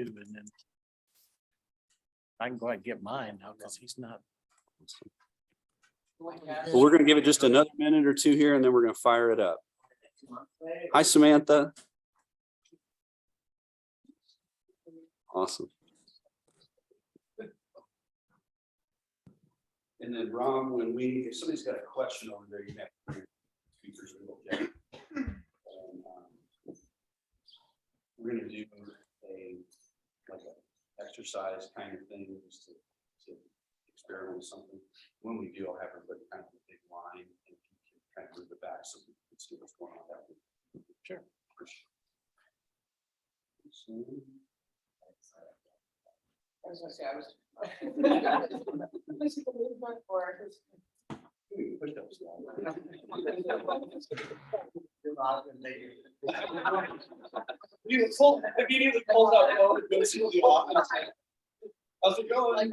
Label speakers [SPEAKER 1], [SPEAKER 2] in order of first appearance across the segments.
[SPEAKER 1] too, and then I can go ahead and get mine now because he's not.
[SPEAKER 2] Well, we're gonna give it just another minute or two here and then we're gonna fire it up. Hi, Samantha. Awesome. And then Ron, if somebody's got a question over there, you have to bring your speakers a little bit. We're gonna do like a exercise kind of thing just to experiment with something. When we do, I'll have everybody kind of a big line and you can kind of move it back so we can see what's going on.
[SPEAKER 1] Sure.
[SPEAKER 3] I was gonna say, I was.
[SPEAKER 4] If you need to pull out, go see the office. How's it going?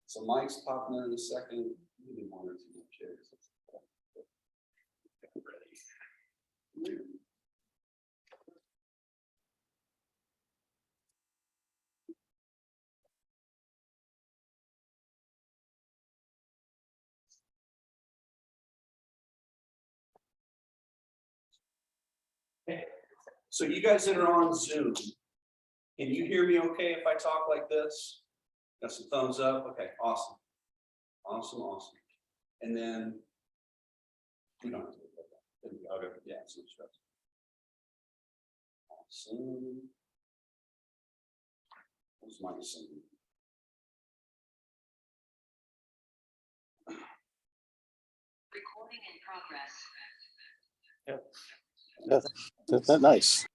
[SPEAKER 2] So Mike's popping in a second. Maybe one or two more chairs. Ready. So you guys that are on Zoom, can you hear me okay if I talk like this? Got some thumbs up? Okay, awesome. Awesome, awesome. And then we don't have to do that. Okay, yeah, it's no stress. Awesome. What's my son?
[SPEAKER 5] Recording in progress.
[SPEAKER 1] That's nice.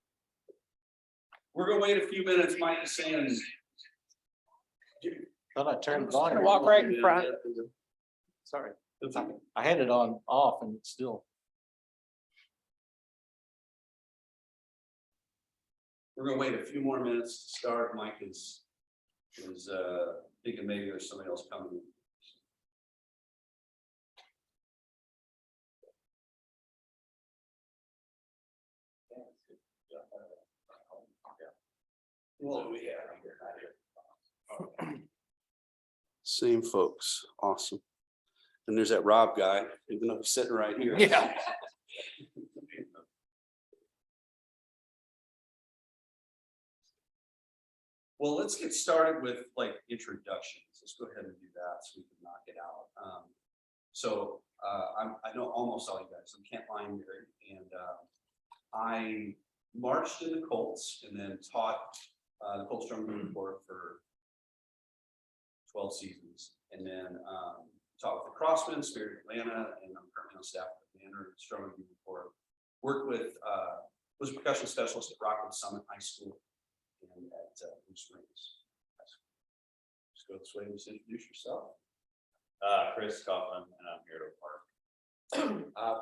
[SPEAKER 2] We're gonna wait a few minutes. Mike is saying.
[SPEAKER 1] Thought I turned it
[SPEAKER 3] I'm
[SPEAKER 1] on.
[SPEAKER 3] gonna walk right in front.
[SPEAKER 1] Sorry. I had it on off and it's still.
[SPEAKER 2] We're gonna wait a few more minutes to start. Mike is thinking maybe there's somebody else coming. What do we have here? Same folks, awesome. And there's that Rob guy, even though he's sitting right here.
[SPEAKER 1] Yeah.
[SPEAKER 2] Well, let's get started with like introductions. Let's go ahead and do that so we can knock it out. I know almost all you guys. I'm Kent Lineberry, and I marched in the Colts and then taught the Colts drum movement corps for 12 seasons, and then taught with the Crossmen, Spirit Atlanta, and I'm currently on staff at the Manor Drum Movement Corps. Worked with was a percussion specialist at Rockwood Summit High School and at Blue Springs High School. Just go this way and just introduce yourself.
[SPEAKER 6] Chris Kaufman, and I'm here at Oak Park.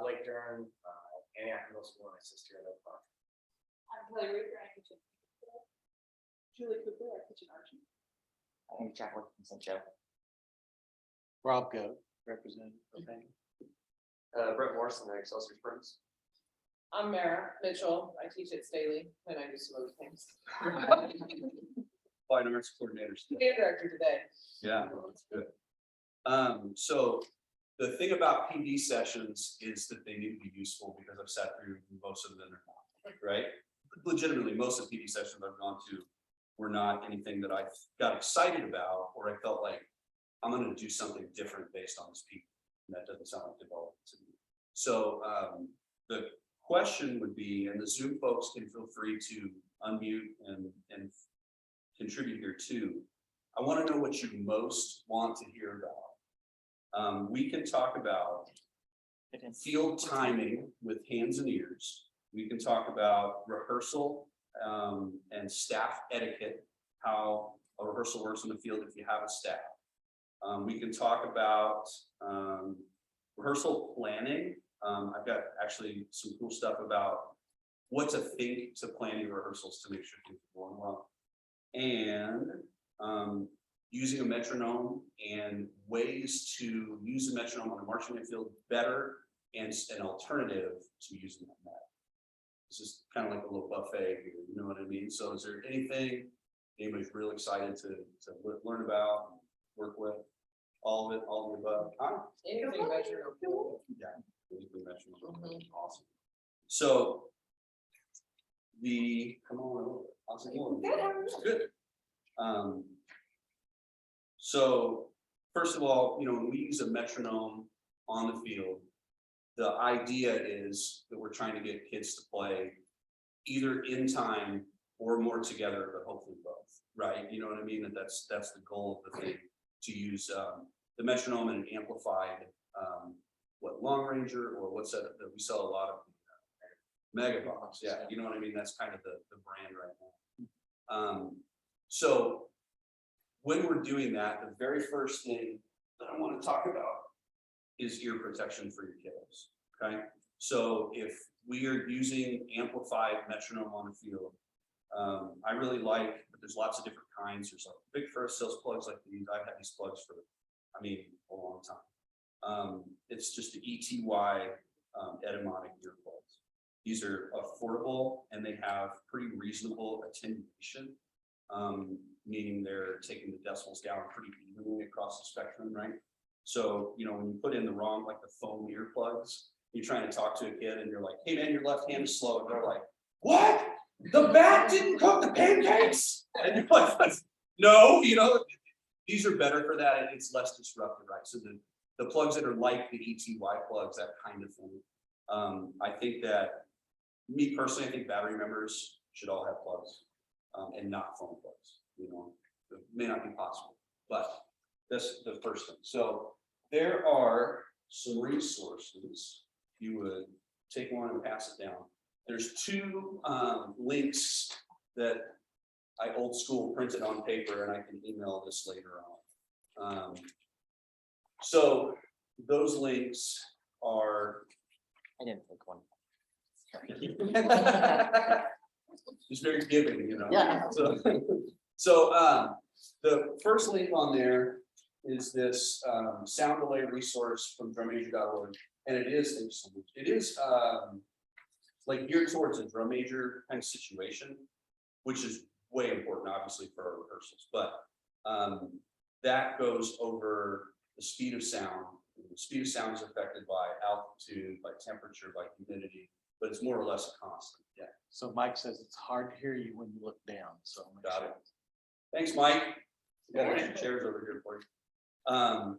[SPEAKER 4] Blake Dern, Antioch Middle School, and my sister at Oak Park.
[SPEAKER 3] I'm Kelly Rieger, I teach it. Julie Cooper, I teach an archie.
[SPEAKER 4] I'm Jack from St. Joe.
[SPEAKER 1] Rob Goat, representative. Okay.
[SPEAKER 4] Brett Morrison at Excelsior Springs.
[SPEAKER 3] I'm Mara Mitchell, I teach at Staley, and I do some other things.
[SPEAKER 2] Fine arts coordinator.
[SPEAKER 3] Band director today.
[SPEAKER 2] Yeah, that's good. So the thing about PD sessions is that they need to be useful because I've sat through most of them or not, right? Legitimately, most of the PD sessions I've gone to were not anything that I got excited about, or I felt like I'm going to do something different based on this people. And that doesn't sound like development to me. So the question would be, and the Zoom folks can feel free to unmute and contribute here too. I want to know what you most want to hear about. We can talk about field timing with hands and ears. We can talk about rehearsal and staff etiquette, how a rehearsal works in the field if you have a staff. We can talk about rehearsal planning. I've got actually some cool stuff about what to think to plan your rehearsals to make sure things are going well. And using a metronome and ways to use a metronome on a marching band field better and an alternative to using that. This is kind of like a little buffet here, you know what I mean? So is there anything anybody's real excited to learn about, work with? All of it, all of the above? Huh?
[SPEAKER 5] Anything measurable.
[SPEAKER 2] Yeah. Anything measurable.
[SPEAKER 5] Mhm.
[SPEAKER 2] Awesome. So come on over. How's it going?
[SPEAKER 3] Good, how are you?
[SPEAKER 2] Good. So first of all, when we use a metronome on the field, the idea is that we're trying to get kids to play either in time or more together, but hopefully both, right? You know what I mean? That's the goal of the thing, to use the metronome and an amplified, long ranger, or what's that we sell a lot of, mega box. Yeah, you know what I mean? That's kind of the brand right now. So when we're doing that, the very first thing that I want to talk about is ear protection for your kiddos. Okay, so if we are using amplified metronome on the field, I really like, but there's lots of different kinds. There's like Big First sells plugs like these. I've had these plugs for, a long time. It's just the ETY etymonic earplugs. These are affordable and they have pretty reasonable attenuation, meaning they're taking the decibels down pretty evenly across the spectrum, right? So, when you put in the wrong, like the foam earplugs, you're trying to talk to a kid and you're like, hey man, your left hand is slow. And they're like, what? The bat didn't cook the pancakes? And you're like, no, these are better for that. And it's less disruptive, right? So the plugs that are like the ETY plugs, that kind of thing. I think that, me personally, I think battery members should all have plugs, and not phone plugs. It may not be possible, but that's the first thing. So there are some resources. You would take one and pass it down. There's two links that I old school printed on paper, and I can email this later on. So those links are
[SPEAKER 1] I didn't think one.
[SPEAKER 2] just very giving,
[SPEAKER 1] Yeah.
[SPEAKER 2] So the first link on there is this sound delay resource from drummajor.org, and it is, thank you so much. It is like geared towards a drum major kind of situation, which is way important, obviously, for our rehearsals. But that goes over the speed of sound. The speed of sound is affected by altitude, by temperature, by humidity, but it's more or less a constant. Yeah.
[SPEAKER 1] So Mike says it's hard to hear you when you look down, so. make
[SPEAKER 2] Got
[SPEAKER 1] sure.
[SPEAKER 2] it. Thanks, Mike. We got extra chairs over here for you.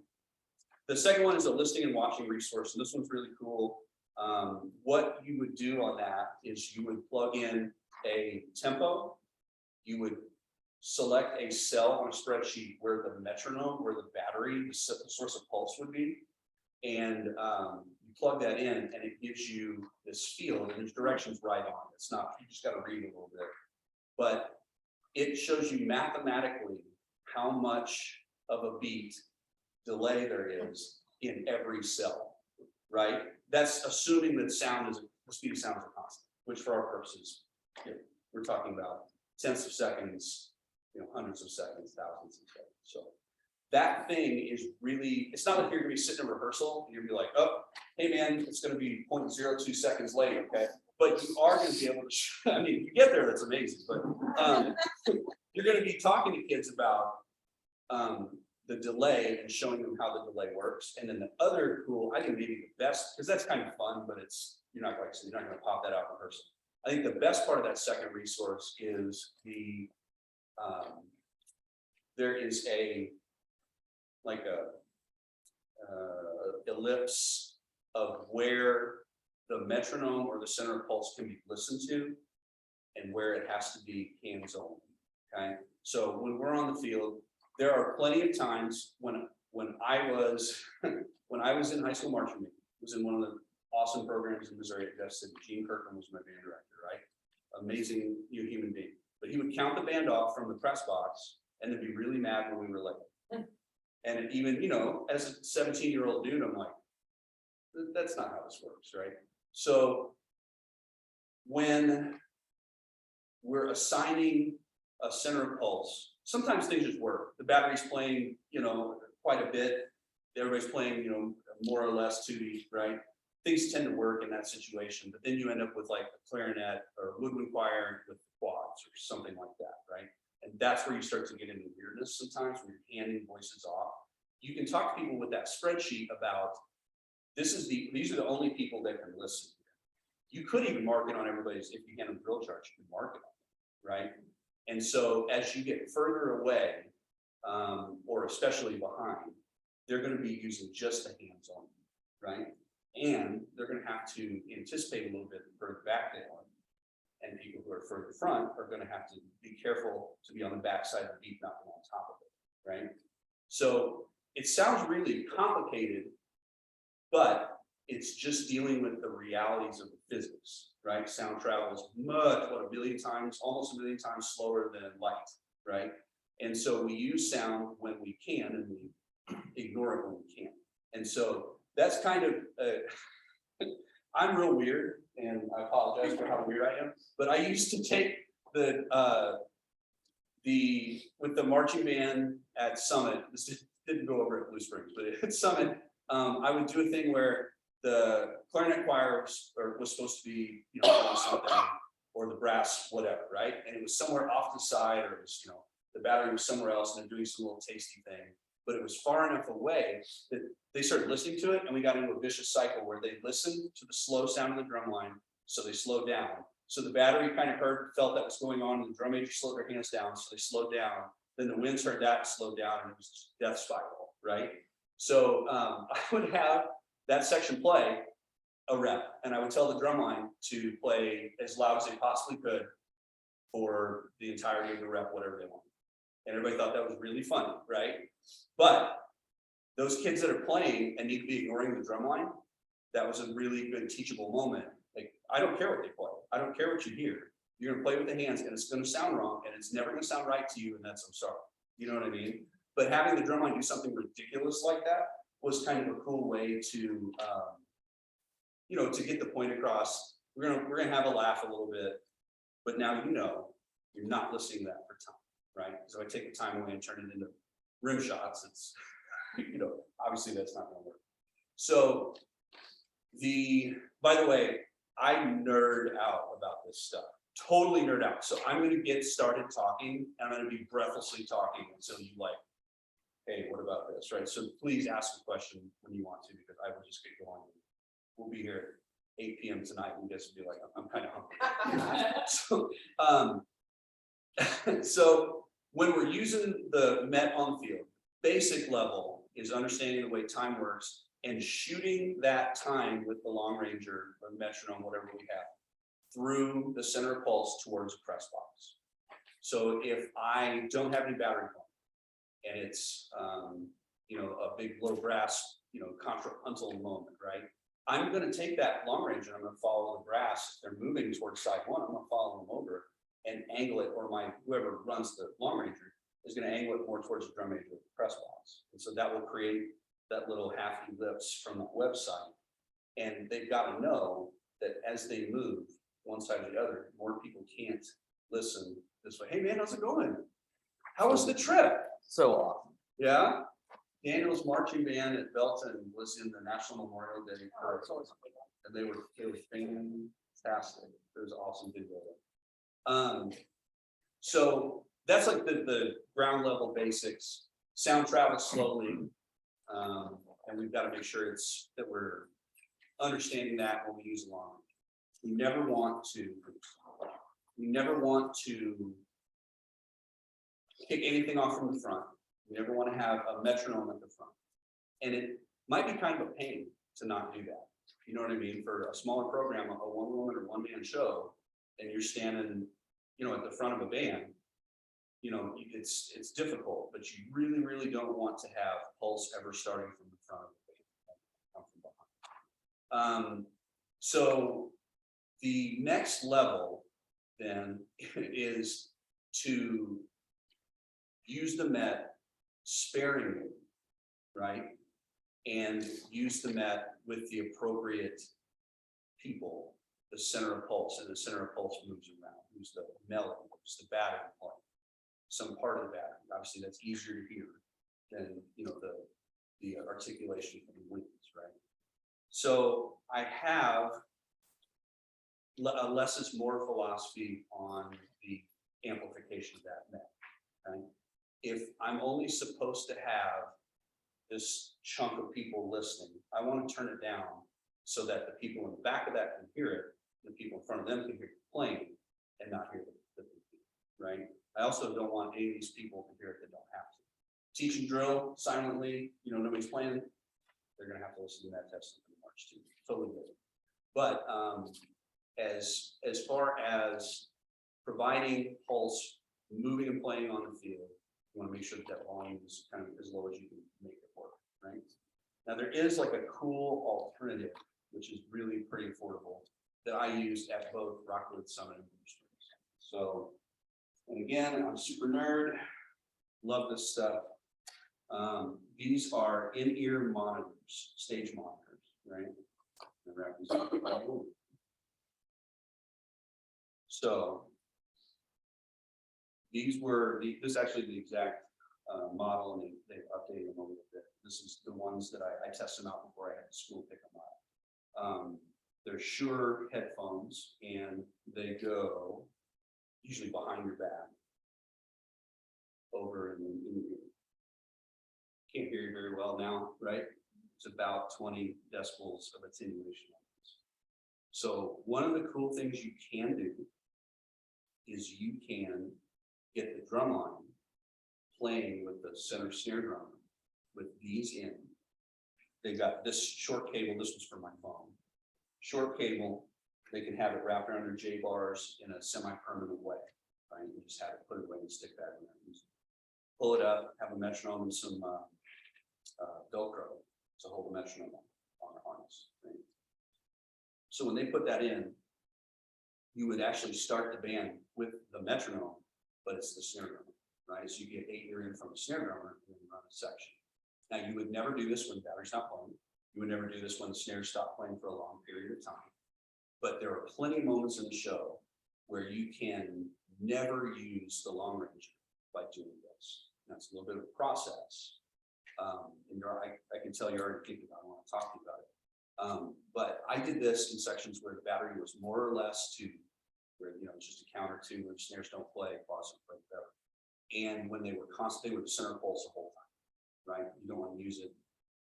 [SPEAKER 2] The second one is a listening and watching resource, and this one's really cool. What you would do on that is you would plug in a tempo. You would select a cell on a spreadsheet where the metronome, where the battery, the source of pulse would be, and you plug that in, and it gives you this field, and there's directions right on. It's not, you just got to read a little bit, but it shows you mathematically how much of a beat delay there is in every cell, right? That's assuming that sound is, the speed of sound is a constant, which for our purposes, we're talking about tenths of seconds, hundreds of seconds, thousands of seconds. So that thing is really, it's not like you're gonna be sitting in rehearsal and you're gonna be like, oh, hey man, it's gonna be 0.02 seconds late, okay? But you are gonna be able to, if you get there, that's amazing, but you're gonna be talking to kids about the delay and showing them how the delay works. And then the other cool, I think maybe the best, because that's kind of fun, but it's, you're not gonna pop that out in rehearsal. I think the best part of that second resource is there is a ellipse of where the metronome or the center of pulse can be listened to and where it has to be hands on. Okay, so when we're on the field, there are plenty of times when I was in high school marching band, was in one of the awesome programs in Missouri at Jeff City. Gene Kirkland was my band director, right? Amazing human being. But he would count the band off from the press box and then be really mad when we were late. And even, as a 17-year-old dude, I'm like, that's not how this works, right? So when we're assigning a center of pulse, sometimes things just work. The battery's playing, quite a bit. Everybody's playing, more or less 2 beat, right? things tend to work in that situation, but then you end up with like a clarinet or woodwind choir with quads or something like that, right? And that's where you start to get into weirdness sometimes when you're handing voices off. You can talk to people with that spreadsheet about these are the only people that can listen. You could even mark it on everybody's, if you hand them drill charts, you can mark it on them, right? And so as you get further away, or especially behind, they're going to be using just the hands on, right? And they're going to have to anticipate a little bit further back they are. And people who are further front are going to have to be careful to be on the backside of the beat, not on top of it, right? So it sounds really complicated, but it's just dealing with the realities of the physics, right? Sound travels almost a million times slower than light, right? And so we use sound when we can, and we ignore it when we can't. And so that's kind of, I'm real weird, and I apologize for how weird I am, but I used to take with the marching band at Summit, this didn't go over at Blue Springs, but at Summit, I would do a thing where the clarinet choir was supposed to be, you know, doing something, or the brass, whatever, right? And it was somewhere off the side, or it was, you know, the battery was somewhere else, and they're doing some little tasty thing, but it was far enough away that they started listening to it, and we got into a vicious cycle where they listened to the slow sound of the drum line, so they slowed down. So the battery kind of felt that was going on, and the drum major slowed their hands down, so they slowed down. Then the winds heard that and slowed down, and it was death spiral, right? So I would have that section play a rep, and I would tell the drum line to play as loud as they possibly could for the entirety of the rep, whatever they wanted. And everybody thought that was really funny, right? But those kids that are playing and need to be ignoring the drum line, that was a really good teachable moment. Like, I don't care what they play. I don't care what you hear. You're gonna play with the hands, and it's gonna sound wrong, and it's never gonna sound right to you, and that's, I'm sorry. You know what I mean? But having the drum line do something ridiculous like that was kind of a cool way to, you know, to get the point across. We're gonna have a laugh a little bit, but now you know you're not listening to that for time, right? So I take the time away and turn it into rim shots. It's, you know, obviously that's not gonna work. So by the way, I nerd out about this stuff. Totally nerd out. So I'm gonna get started talking, and I'm gonna be breathlessly talking until you like, hey, what about this, right? So please ask a question when you want to, because I will just get going. We'll be here at 8 p.m. tonight, and you guys will be like, I'm kind of hungry. So when we're using the Met on the field, basic level is understanding the way time works and shooting that time with the long ranger or metronome, whatever we have, through the center of pulse towards a press box. So if I don't have any battery point, and it's you know, a big low brass, you know, contrapuntal moment, right? I'm going to take that long range and I'm going to follow the brass. If they're moving towards side one, I'm going to follow them over and angle it, or whoever runs the long ranger is going to angle it more towards the drum major with the press box. And so that will create that little half ellipse from the website. And they've got to know that as they move one side or the other, more people can't listen this way. Hey man, how's it going? How was the trip?
[SPEAKER 5] So awesome.
[SPEAKER 2] Yeah. Daniel's marching band at Belton was in the National Memorial Day parade, and they were fantastic. It was awesome video. So that's like the ground level basics. Sound travels slowly, and we've got to make sure that we're understanding that when we use long. We never want to kick anything off from the front. We never want to have a metronome at the front. And it might be kind of a pain to not do that. You know what I mean? For a smaller program, a one woman or one man show, and you're standing, you know, at the front of a band, you know, it's difficult, but you really, really don't want to have pulse ever starting from the front of the band, come from behind. So the next level then is to use the Met sparingly, right? And use the Met with the appropriate people, the center of pulse, and the center of pulse moves around. Who's the melody, who's the battery point, some part of the battery. Obviously, that's easier to hear than, you know, the articulation from the wings, right? So I have a less is more philosophy on the amplification of that net. Right? If I'm only supposed to have this chunk of people listening, I want to turn it down so that the people in the back of that can hear it, the people in front of them can hear it playing and not hear the right? I also don't want any of these people to hear it that don't have to. Teach and drill silently, nobody's playing, they're gonna have to listen to that test in March too, totally good. But as far as providing pulse, moving and playing on the field, you want to make sure that volume is kind of as low as you can make it work, right? Now there is like a cool alternative, which is really pretty affordable, that I used at both Rockwood Summit and Blue Springs. So, and again, I'm a super nerd, love this stuff. These are in-ear monitors, stage monitors, right? So these were this is actually the exact model, and they've updated them a little bit. This is the ones that I tested them out before I had the school pick them up. They're Shure headphones, and they go usually behind your back, over in the can't hear you very well now, right? It's about 20 decibels of attenuation. So one of the cool things you can do is you can get the drum line playing with the center snare drum with these in. They got this short cable. This was for my phone. Short cable. They can have it wrapped around their J bars in a semi-permanent way. Right? You just have it put it away and stick that in there. Pull it up. Have a metronome and some Velcro to hold the metronome on the harness. Right? So when they put that in, you would actually start the band with the metronome, but it's the snare drum, right? So you get 8-ear in from the snare drummer and then run a section. Now you would never do this when the battery's not playing. You would never do this when the snares stop playing for a long period of time. But there are plenty of moments in the show where you can never use the long range by doing this. That's a little bit of a process. And I can tell you're already thinking about it. I want to talk to you about it. But I did this in sections where the battery was more or less to where, it's just a counter to where the snares don't play, pause and play, whatever. And when they were constant, they were the center pulse the whole time, right? You don't want to use it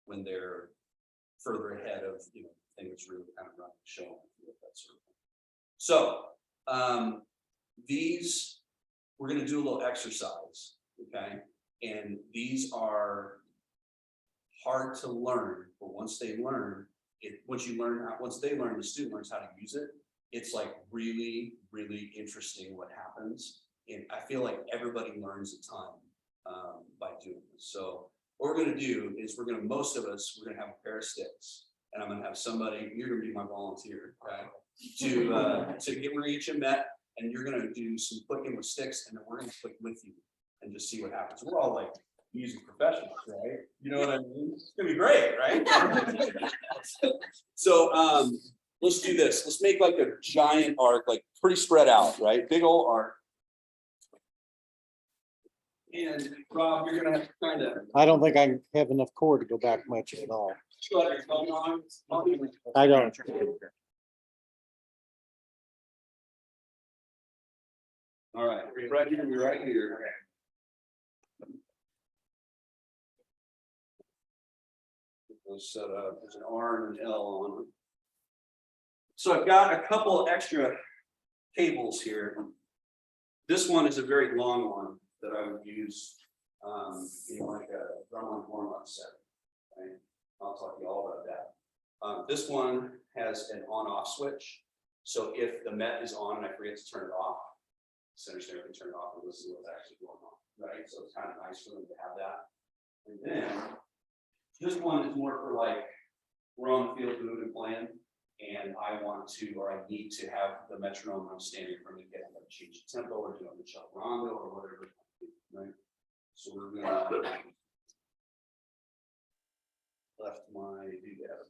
[SPEAKER 2] when they're further ahead of, the thing that's really kind of running the show, that sort of thing. So these, we're going to do a little exercise, okay? And these are hard to learn, but once they learn, once they learn, the student learns how to use it. It's like really, really interesting what happens. And I feel like everybody learns a ton by doing this. So what we're going to do is most of us, we're going to have a pair of sticks, and I'm going to have somebody, you're going to be my volunteer, okay? We're going to get you met, and you're going to do some clicking with sticks, and then we're going to click with you and just see what happens. We're all like music professionals, right? You know what I mean? It's gonna be great, right? So let's do this. Let's make like a giant arc, like pretty spread out, right? Big old arc. And Rob, you're gonna have to kind of
[SPEAKER 1] I don't think I have enough cord to go back much at all.
[SPEAKER 2] go ahead and phone on.
[SPEAKER 1] I don't.
[SPEAKER 2] All right, right here, we're right here. Set up, there's an R and an L on them. So I've got a couple extra cables here. This one is a very long one that I would use, like a drum warm-up set. Right? I'll talk to you all about that. This one has an on-off switch. So if the Met is on and I forget to turn it off, center snare can turn it off and listen to what's actually going on. Right? So it's kind of nice for them to have that. And then this one is more for like, we're on the field moving playing, and I want to, or I need to have the metronome I'm standing from the get, like change the tempo or doing the chaturanga or whatever, right? So we're gonna left my doodad.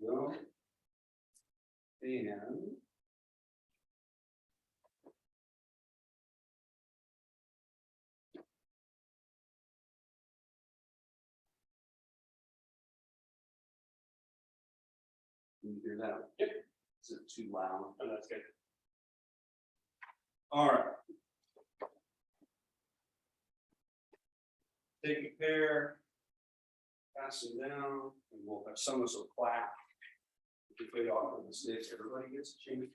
[SPEAKER 2] Go. And Can you hear that? Yep. Is it too loud?
[SPEAKER 4] Oh, that's good.
[SPEAKER 2] All right. Take a pair. Pass them down, and we'll have some of us will clap. If we offer the sticks, everybody gets a change.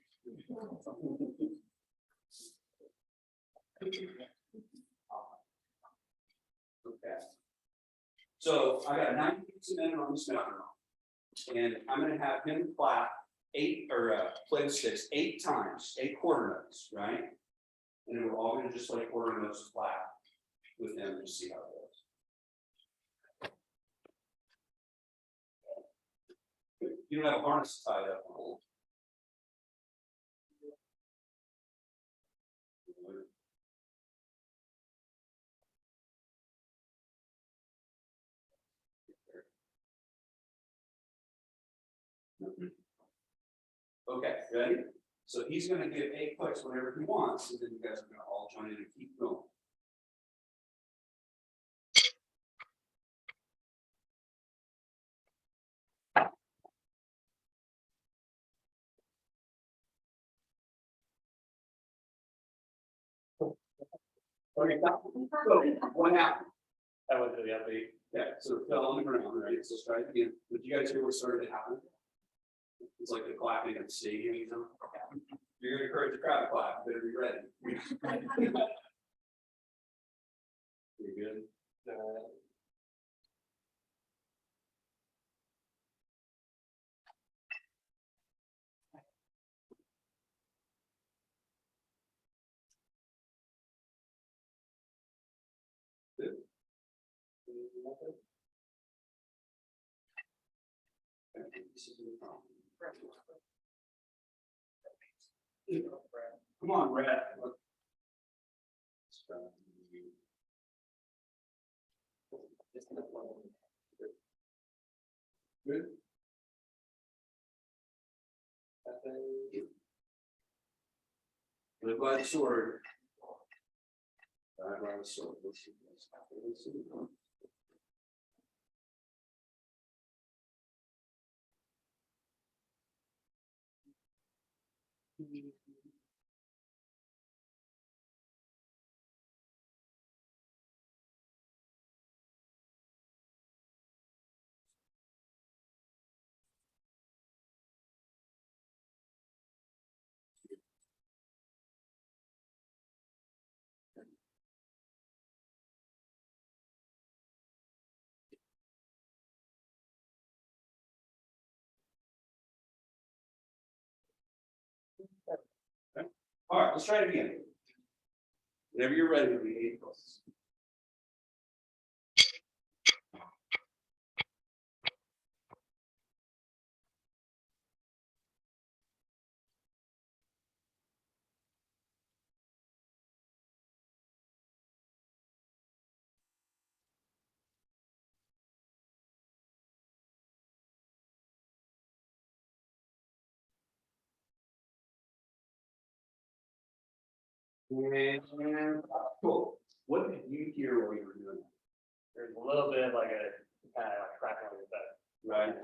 [SPEAKER 2] Okay. So I got 90 beats a minute on this metronome. And I'm gonna have him clap play the sticks 8 times, 8 quarter notes, right? And then we're all gonna just like quarter notes clap with him and see how it goes. You don't have a harness tied up. Okay, ready? So he's gonna give 8 clicks whenever he wants, and then you guys are gonna all join in and keep going. Okay, so what happened?
[SPEAKER 4] That was really upbeat.
[SPEAKER 2] Yeah, so it fell on the ground, right? So let's try it again. Did you guys hear what started to happen? It's like the clapping at the stadium, you know? You're gonna encourage the crowd to clap, you better be ready. Pretty good. Good. Come on, Brad. Good. Live by the sword. Die by the sword. Let's see. Let's see. Okay. All right, let's try it again. Whenever you're ready with the 8 clicks. And cool. What did you hear while you were doing that?
[SPEAKER 4] There's a little bit like a kind of like crackling with that.
[SPEAKER 2] Right.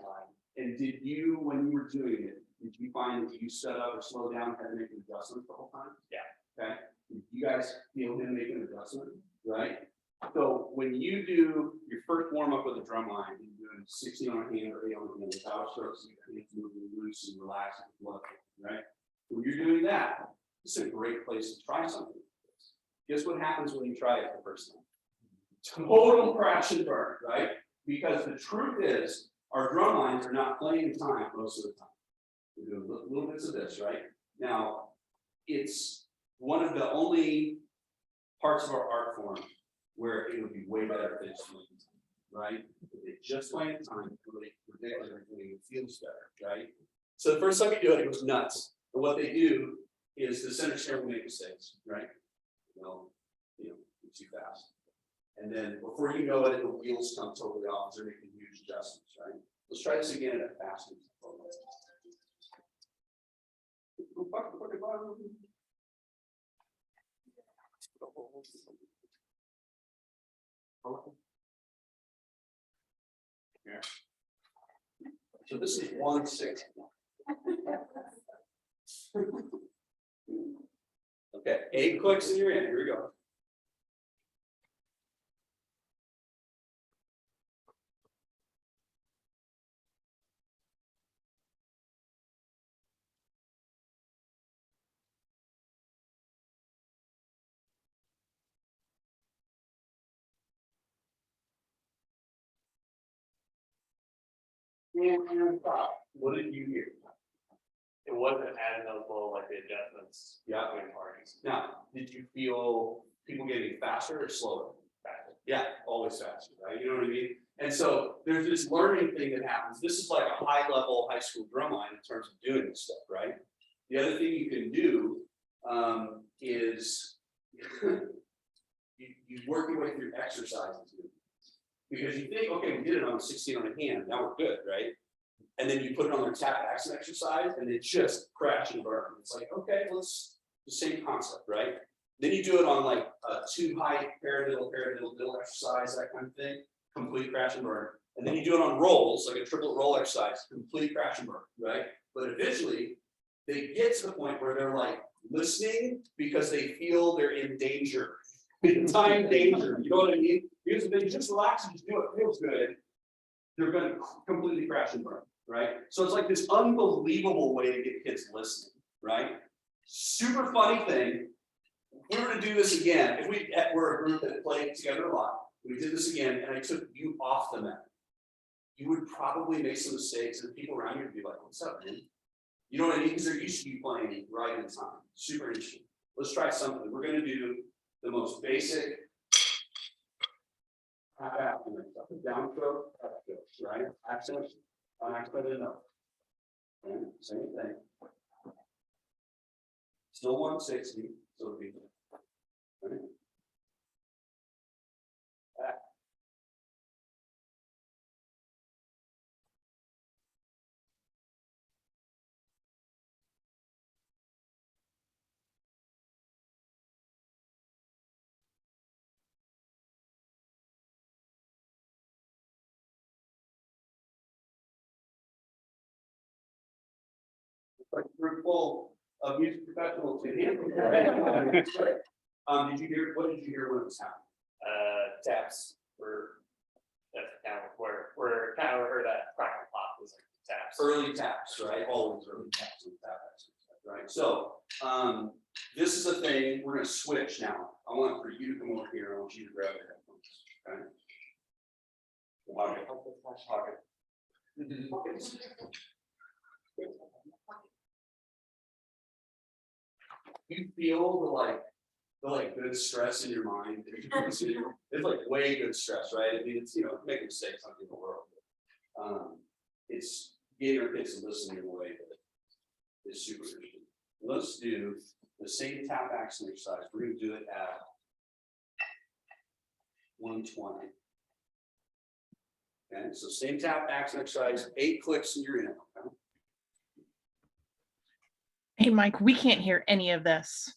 [SPEAKER 2] And did you, when you were doing it, did you find that you set up or slow down, had to make an adjustment the whole time?
[SPEAKER 4] Yeah.
[SPEAKER 2] Okay. Did you guys feel him make an adjustment? Right. So when you do your first warm up with a drum line, you're doing 60 on a hand or 8 on a hand without strokes, your hands moving loose and relaxed and blood, right? When you're doing that, this is a great place to try something. Guess what happens when you try it the first time? Total crash and burn, right? Because the truth is, our drum lines are not playing in time most of the time. We do little bits of this, right? Now, it's one of the only parts of our art form where it would be way better if they just played in time, right? If they just play in time, really predict everything, it feels better, right? So the first time you do it, it goes nuts. But what they do is the center snare will make mistakes, right? Well, too fast. And then before you know it, the wheels come totally off. They're making huge adjustments, right? Let's try this again at a faster tempo. Here. So this is 1/6. Okay, 8 clicks and you're in. Here we go. And stop. What did you hear?
[SPEAKER 4] It wasn't as notable like the adjustments.
[SPEAKER 2] Yeah.
[SPEAKER 4] Between parties.
[SPEAKER 2] Now, did you feel people getting faster or slower? Faster. Yeah, always faster, right? You know what I mean? And so there's this learning thing that happens. This is like a high level high school drum line in terms of doing this stuff, right? The other thing you can do is you work your way through exercises. Because you think, okay, we did it on a 16 on a hand, now we're good, right? And then you put it on their tap accent exercise and it just crash and burn. It's like, okay, well, it's the same concept, right? Then you do it on like a 2 high paradiddle, diddle exercise, that kind of thing, complete crash and burn. And then you do it on rolls, like a triplet roll exercise, complete crash and burn, right? But eventually they get to the point where they're like listening because they feel they're in danger, time danger, you know what I mean? Because if they just relax and just do it, feels good, they're gonna completely crash and burn, right? So it's like this unbelievable way to get kids listening, right? Super funny thing. If we were to do this again, if we were a group that played together a lot, we did this again, and I took you off the mat, you would probably make some mistakes, and people around you would be like, "What's up, man?" You know what I mean? Because they're used to be playing right in time. Super interesting. Let's try something. We're gonna do the most basic downstroke, upstroke, right? Accent, unaccented up. And same thing. Still 160, so it'd be. Right? Back. Like a group full of music professionals in here. Did you hear, what did you hear when it was happening?
[SPEAKER 4] Taps were, that's kind of where kind of where that crackle pop was like taps.
[SPEAKER 2] Early taps, right? Always early taps and tap exercise, right? So, this is a thing, we're gonna switch now. I want for you to come over here, I want you to grab your headphones, okay? You feel the good stress in your mind. It's like way good stress, right? I mean, it's, make mistakes, something in the world. It's getting our kids to listen in a way that is super interesting. Let's do the same tap accent exercise. We're going to do it at 120. Okay, so same tap accent exercise, 8 clicks and you're in. Okay?
[SPEAKER 7] Hey, Mike, we can't hear any of this.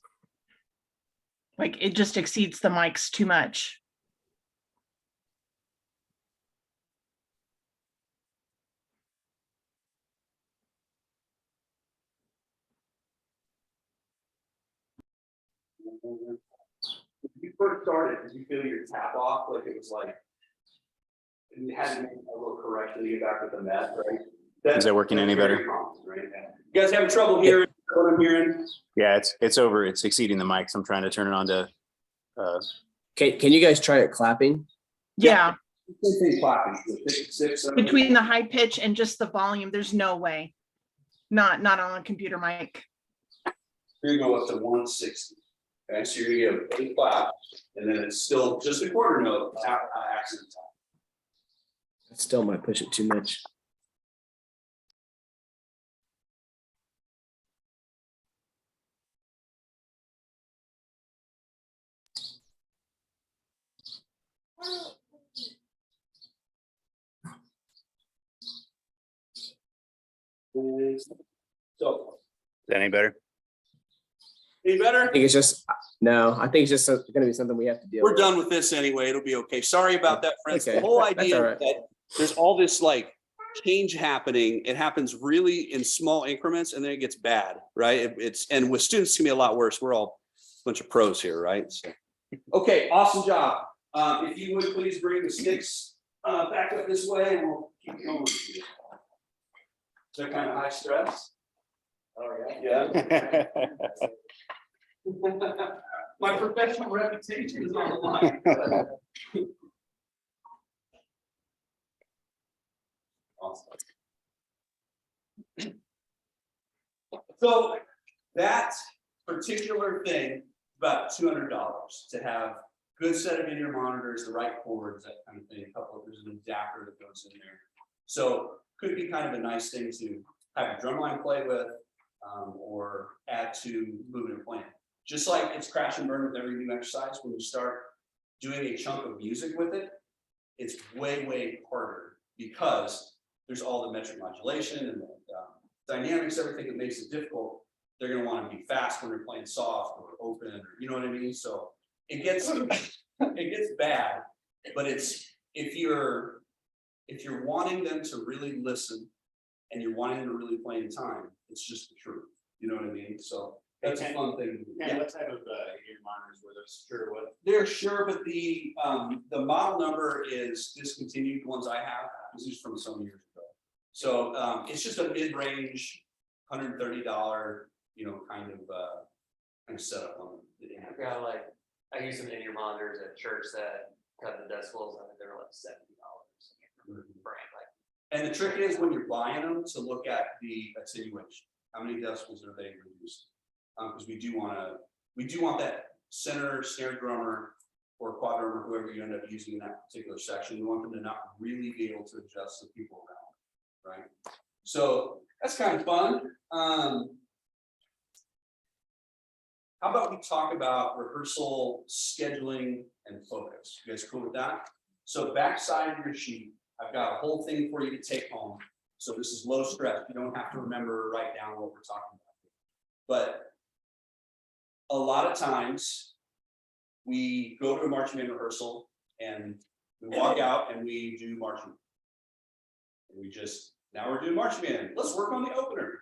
[SPEAKER 7] Like, it just exceeds the mics too much.
[SPEAKER 2] When you first started, did you feel your tap off like it was like, and you had to make a little correction to get back with the met, right?
[SPEAKER 8] Is that working any better?
[SPEAKER 2] Common, right? You guys having trouble hearing what I'm hearing?
[SPEAKER 8] Yeah, it's over. It's exceeding the mics. I'm trying to turn it on to.
[SPEAKER 5] Can you guys try it clapping?
[SPEAKER 7] Yeah,
[SPEAKER 2] Same thing, clapping. 6, 7,
[SPEAKER 7] between the high pitch and just the volume, there's no way. Not on a computer mic.
[SPEAKER 2] You're gonna go up to 160. Okay, so you're gonna give a clap, and then it's still just a quarter note accent tap.
[SPEAKER 5] That still might push it too much.
[SPEAKER 2] So,
[SPEAKER 8] Is that any better?
[SPEAKER 2] any better?
[SPEAKER 5] I think it's just, no, I think it's just gonna be something we have to deal
[SPEAKER 2] We're
[SPEAKER 5] with.
[SPEAKER 2] done with this anyway. It'll be okay. Sorry about that, friends.
[SPEAKER 5] Okay,
[SPEAKER 2] The whole
[SPEAKER 5] that's
[SPEAKER 2] idea
[SPEAKER 5] all
[SPEAKER 2] is
[SPEAKER 5] right.
[SPEAKER 2] that there's all this like change happening, it happens really in small increments and then it gets bad, right? And with students, it's gonna be a lot worse. We're all a bunch of pros here, right? So, okay, awesome job. If you would please bring the sticks back up this way and we'll keep going. Is that kind of high stress?
[SPEAKER 4] Oh, yeah.
[SPEAKER 2] Yeah. My professional reputation is on the line. Awesome. So that particular thing, about $200 to have good set of in-ear monitors, the right cords, that kind of thing. There's an adapter that goes in there. So could be kind of a nice thing to have a drumline play with, or add to moving and playing. Just like it's crash and burn with every new exercise, when you start doing a chunk of music with it, it's way harder because there's all the metric modulation and the dynamics, everything that makes it difficult. They're going to want to be fast when they're playing soft or open, or you know what I mean? So it gets bad, but it's if you're wanting them to really listen and you're wanting them to really play in time, it's just the truth. You know what I mean? So that's a fun thing to do.
[SPEAKER 6] Yeah, what type of ear monitors were those? Sure, what?
[SPEAKER 2] They're sure, but the model number is discontinued. The ones I have, this is from some years ago. So it's just a mid-range, $130, you know, kind of setup on the
[SPEAKER 4] I've got like, I use some in-ear monitors at church that cut the decibels, I think they're like $70.
[SPEAKER 2] And the trick is when you're buying them to look at the attenuation. How many decibels are they reduced? Because we do want that center snare drummer or quad drummer, whoever you end up using in that particular section. We want them to not really be able to adjust the people around, right? So that's kind of fun. How about we talk about rehearsal scheduling and focus? You guys cool with that? So backside of your sheet, I've got a whole thing for you to take home. So this is low stress. You don't have to remember or write down what we're talking about. But a lot of times we go to a marching band rehearsal and we walk out and we do marching. And now we're doing marching band. Let's work on the opener.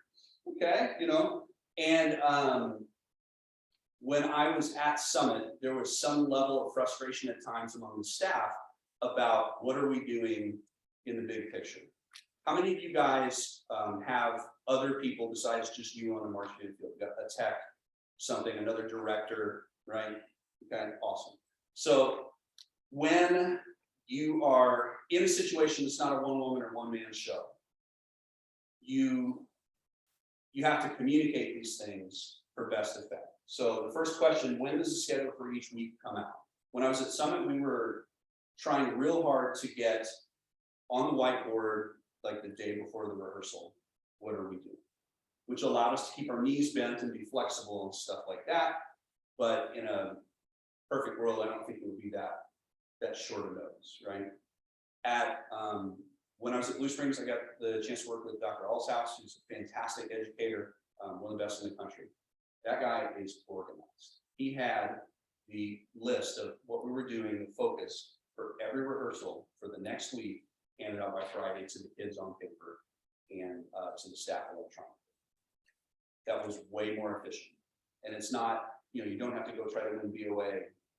[SPEAKER 2] Okay, you know, and when I was at Summit, there was some level of frustration at times among the staff about what are we doing in the big picture. How many of you guys have other people besides just you on the marching band field? You got a tech, something, another director, right? Okay, awesome. So when you are in a situation that's not a one-woman or one-man show, you have to communicate these things for best effect. So the first question, when does the schedule for each week come out? When I was at Summit, we were trying real hard to get on the whiteboard like the day before the rehearsal, what are we doing? Which allowed us to keep our knees bent and be flexible and stuff like that. But in a perfect world, I don't think it would be that short a notice, right? When I was at Blue Springs, I got the chance to work with Dr. Alshouse, who's a fantastic educator, one of the best in the country. That guy is organized. He had the list of what we were doing, the focus for every rehearsal for the next week, handed out by Friday to the kids on paper and to the staff electronically. That was way more efficient. And it's not, you know, you don't have to go try to win BOA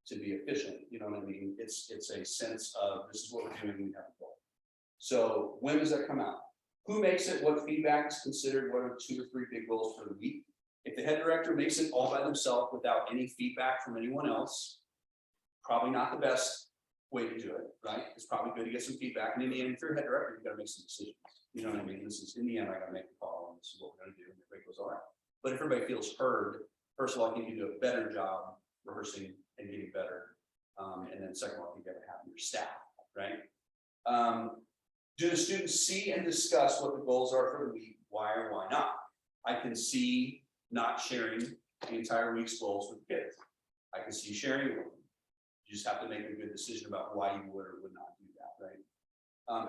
[SPEAKER 2] to be efficient. You know what I mean? It's a sense of this is what we're doing, we have a goal. So when does that come out? Who makes it? What feedback is considered? What are 2 or 3 big goals for the week? If the head director makes it all by themselves without any feedback from anyone else, probably not the best way to do it, right? It's probably good to get some feedback. And in the end, if you're a head director, you got to make some decisions. You know what I mean? This is in the end, I got to make a call, and this is what we're going to do. And everybody goes, all right. But if everybody feels heard, first of all, I think you do a better job rehearsing and getting better. And then second of all, you got to have your staff, right? Do the students see and discuss what the goals are for the week? Why or why not? I can see not sharing the entire week's goals with kids. I can see sharing with them. You just have to make a good decision about why you would or would not do that, right?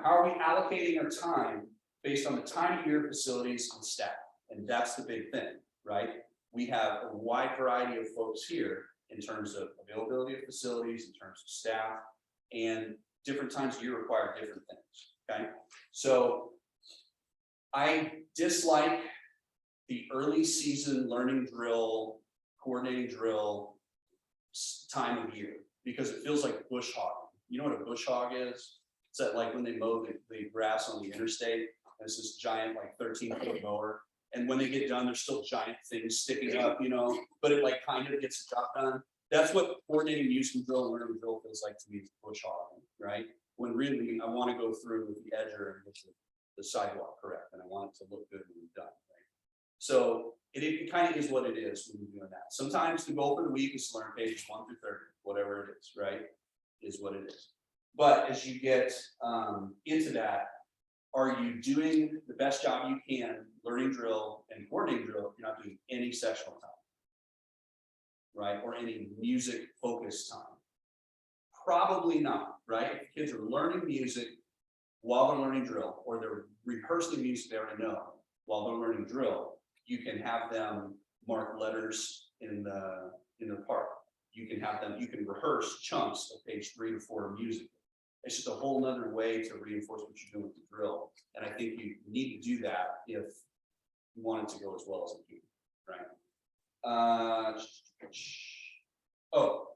[SPEAKER 2] How are we allocating our time based on the time of year, facilities, and staff? And that's the big thing, right? We have a wide variety of folks here in terms of availability of facilities, in terms of staff, and different times of year require different things, okay? So I dislike the early season learning drill, coordinating drill time of year, because it feels like bush hogging. You know what a bush hog is? It's that like when they mow the grass on the interstate, and it's this giant like 13-foot mower. And when they get done, there's still giant things sticking up, you know, but it like kind of gets the job done. That's what coordinating music and drill and learning drill feels like to me, bush hogging, right? When really I want to go through with the edger and get the sidewalk correct, and I want it to look good when we're done, right? So it kind of is what it is when you're doing that. Sometimes the goal for the week is to learn pages 1 through 30, whatever it is, right? Is what it is. But as you get into that, are you doing the best job you can learning drill and coordinating drill if you're not doing any sectional time, right? Or any music focused time? Probably not, right? If kids are learning music while they're learning drill, or they're rehearsing music they already know while they're learning drill, you can have them mark letters in the part. You can have them, you can rehearse chunks of page 3 to 4 music. It's just a whole nother way to reinforce what you're doing with the drill. And I think you need to do that if you want it to go as well as it can, right? Oh,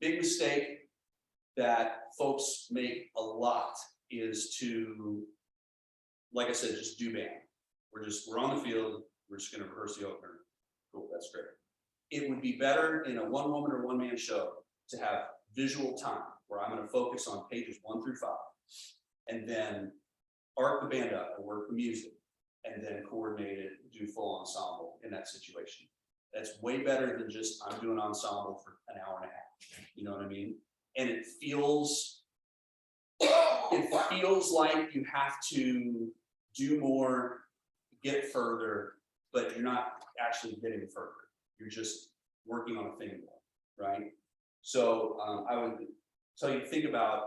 [SPEAKER 2] big mistake that folks make a lot is to, like I said, just do band. We're on the field, we're just gonna rehearse the opener. Cool, that's great. It would be better in a one-woman or one-man show to have visual time, where I'm gonna focus on pages 1 through 5, and then arc the band up and work the music, and then coordinate it, do full ensemble in that situation. That's way better than just, I'm doing ensemble for an hour and a half, you know what I mean? And it feels like you have to do more, get further, but you're not actually getting further. You're just working on a thing more, right? So I would tell you to think about,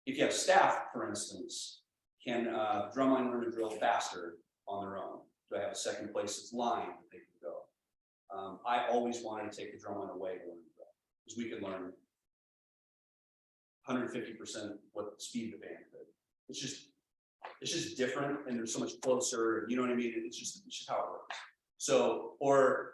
[SPEAKER 2] if you have staff, for instance, can drumline learn to drill faster on their own? Do I have a second place that's line that they can go? I always wanted to take the drumline away to learn to drill, because we could learn 150% what speed the band could. It's just different, and they're so much closer, you know what I mean? It's just how it works. So, or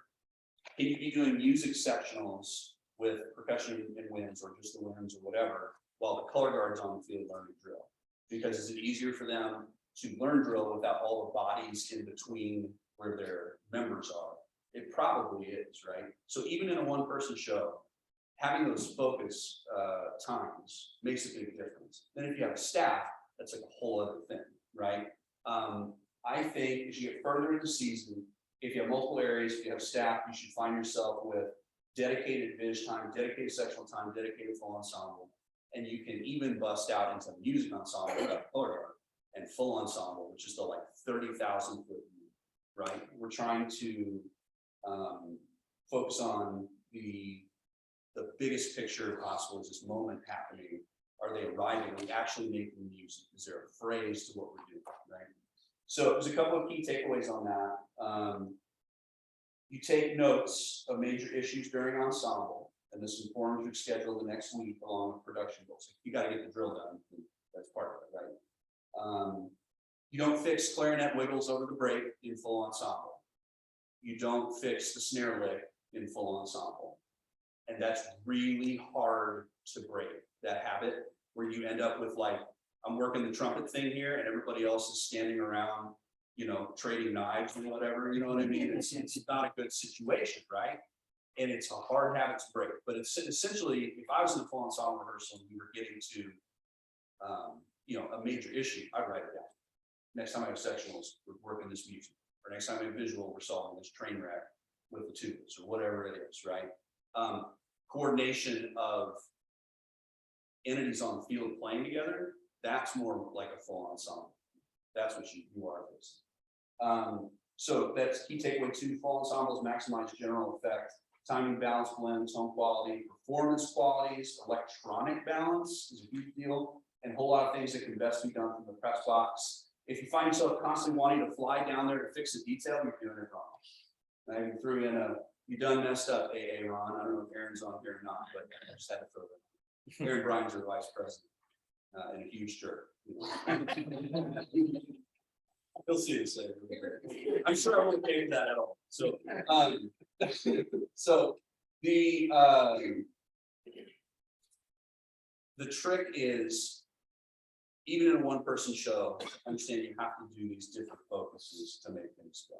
[SPEAKER 2] can you be doing music sectionals with percussion and winds, or just the winds or whatever, while the color guard's on the field learning drill? Because is it easier for them to learn drill without all the bodies in between where their members are? It probably is, right? So even in a one-person show, having those focus times makes a big difference. Then if you have a staff, that's like a whole other thing, right? I think as you get further into the season, if you have multiple areas, if you have staff, you should find yourself with dedicated viz time, dedicated sectional time, dedicated full ensemble. And you can even bust out into music ensemble without color guard, and full ensemble, which is the like 30,000 foot view, right? We're trying to focus on the biggest picture possible. Is this moment happening? Are they arriving? Are we actually making music? Is there a phrase to what we're doing, right? So there's a couple of key takeaways on that. You take notes of major issues during ensemble, and this informs your schedule the next week along with production goals. You got to get the drill done. That's part of it, right? You don't fix clarinet wiggles over the break in full ensemble. You don't fix the snare lick in full ensemble. And that's really hard to break, that habit where you end up with like, I'm working the trumpet thing here and everybody else is standing around, you know, trading knives and whatever, you know what I mean? It's not a good situation, right? And it's a hard habit to break, but it's essentially, if I was in a full ensemble rehearsal and we were getting to, you know, a major issue, I'd write it down. Next time I have sectionals, we're working this music, or next time I have visual, we're solving this train wreck with the tubes or whatever it is, right? Coordination of entities on the field playing together, that's more like a full ensemble. That's what you are facing. So that's key takeaway 2. Full ensembles maximize general effect, timing, balance, blend, tone quality, performance qualities, electronic balance is a huge deal, and a whole lot of things that can best be done from the press box. If you find yourself constantly wanting to fly down there to fix a detail, you're doing it wrong. I threw in you done messed up, AA Ron. I don't know if Aaron's on here or not, but I just had to throw it. Aaron Bryan's our vice president and a huge jerk. You'll see this later. I'm sure I won't pay for that at all, so, so, the trick is, even in a one-person show, understand you have to do these different focuses to make things go.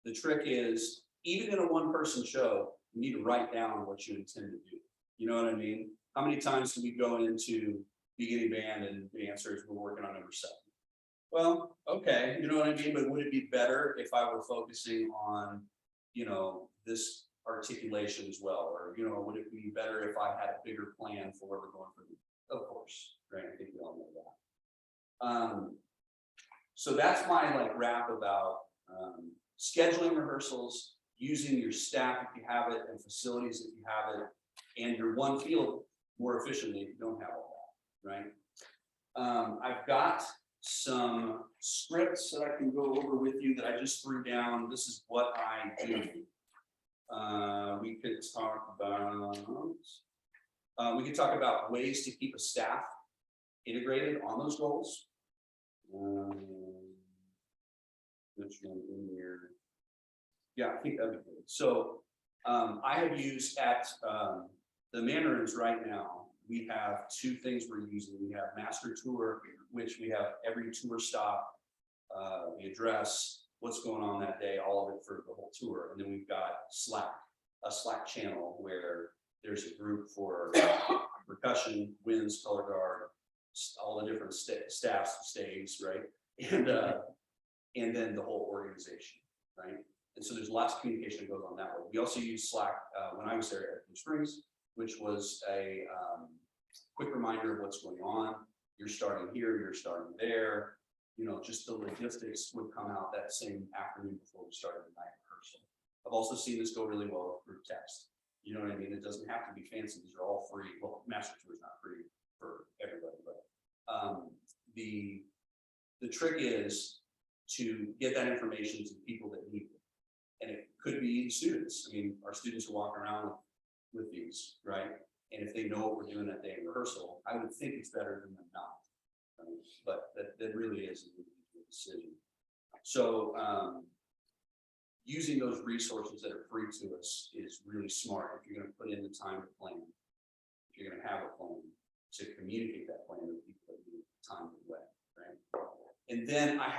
[SPEAKER 2] The trick is, even in a one-person show, you need to write down what you intend to do. You know what I mean? How many times do we go into beginning band and the answer is we're working on number 7? Well, okay, you know what I mean? But would it be better if I were focusing on, you know, this articulation as well? Or, you know, would it be better if I had a bigger plan for where we're going from? Of course, right? I think we all know that. So that's my like wrap about scheduling rehearsals, using your staff if you have it, and facilities if you have it, and your one field more efficiently if you don't have all that, right? I've got some scripts that I can go over with you that I just threw down. This is what I do. We could talk about ways to keep a staff integrated on those goals. Which one in here? Yeah, I think that'd be good. So I have used at the Mandarins right now. We have 2 things we're using. We have Master Tour, which we have every tour stop, the address, what's going on that day, all of it for the whole tour. And then we've got Slack, a Slack channel where there's a group for percussion, winds, color guard, all the different staffs, stays, right? And then the whole organization, right? And so there's lots of communication that goes on that way. We also use Slack when I was there at Blue Springs, which was a quick reminder of what's going on. You're starting here, you're starting there. You know, just the logistics would come out that same afternoon before we started the night rehearsal. I've also seen this go really well with group text. You know what I mean? It doesn't have to be fancy. These are all free. Well, Master Tour is not free for everybody, but the trick is to get that information to people that need it. And it could be students. I mean, our students are walking around with these, right? And if they know what we're doing that day in rehearsal, I would think it's better than them not. Right? But that really is a decision. So using those resources that are free to us is really smart if you're going to put in the time to plan. If you're going to have a plan, to communicate that plan with people that need time to way, right? And then I